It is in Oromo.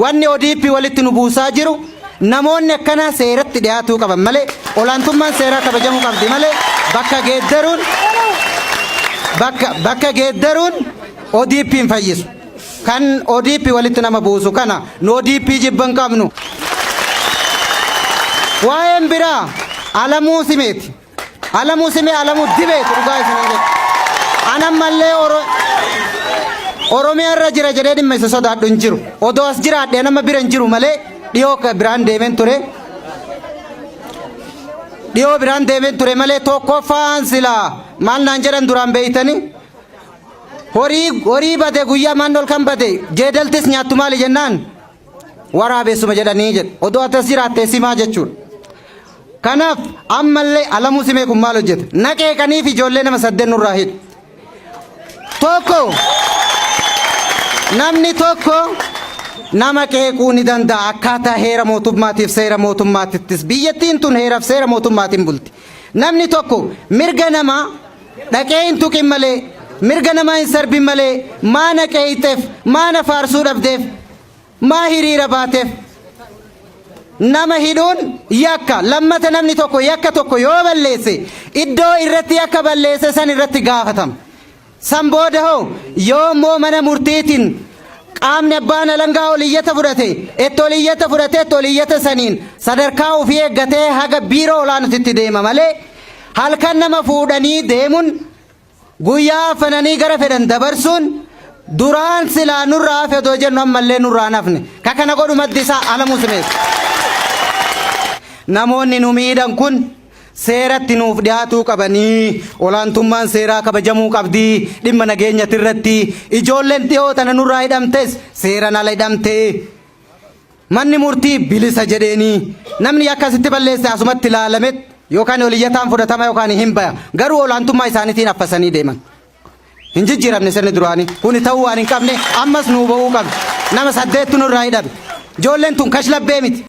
wanni ODP walitti nu buusaa jiru namoonni akkana seeratti dhiyaatuu qaban malee olaantummaan seeraa kabajamuu qabdi malee bakka geeddaruun ODP hin fayyisu. Kan ODP walitti nama buusu kana nu ODP jibban qabnu. Waa'een biraa Alamuu Simeeti. Alamuu Simee Alamuu dibeeti dhugaa isin anammallee Oromiyaa irra jira jedhee dhimma isa sodaadhu hin jiru. Odoo as jiraadhee nama bira hin jiru malee dhiyoo biraan deemeen ture. Dhiyoo biraan deemeen ture malee tokkoffaan silaa maal naan jedhan duraan beeytanii. Horii bade guyyaa maan ol kan bade jeedaltis nyaattu maali jennaan waraabessuma jedhanii jedhe. Odoo atas jiraattee simaa jechuudha. Kanaaf ammallee Alamuu Simee kun maal hojjete? Naqeeqaniif ijoollee nama 8 nurraa hidhu. Namni tokko nama qeequu ni danda'a akkaataa heera mootummaatiif seera mootummaatittis biyyattiin tun heeraaf seera mootummaatiin bulti. Namni tokko mirga namaa dhaqee hin tuqin malee mirga namaa hin sarbin malee maa naqeeyteef maa na faarsuu dhabdeef maa hiriira baateef nama hidhuun yakka. Lammata namni tokko yakka tokko yoo balleesse iddoo irratti yakka balleesse san irratti gaafatama. San booda hoo yoo immoo mana murtiitiin qaamni abbaan alangaa oliyyata fudhate oliyyata saniin sadarkaa ofii eeggatee haga biiroo olaanutitti deema malee halkan nama fuudhanii deemuun guyyaa afananii gara fedhan dabarsuun duraan silaa nurraa fedoo jennu ammallee nurraa nafne kakana godhu maddi isaa Alamuu Simee. Namoonni nu miidhan kun seeratti nuuf dhiyaatuu qabanii olaantummaan seeraa kabajamuu qabdi. Dhimma nageenyati irratti ijoolleen dhiyoo tana nurraa hidhamtes seeraan ala hidhamtee manni murtii bilisa jedheeni namni akkasitti balleesse asumatti ilaalamet yookaan oliyyataan fudhatama yookaan hin baya garuu olaantummaa isaaniitiin affasanii deeman. Hin jijjiiramne sirni duraanii kuni ta'uu waan hin qabne ammas nuu ba'uu qabdi. Nama 8 nurraa hidhame ijoolleen tun kashlabbee miti.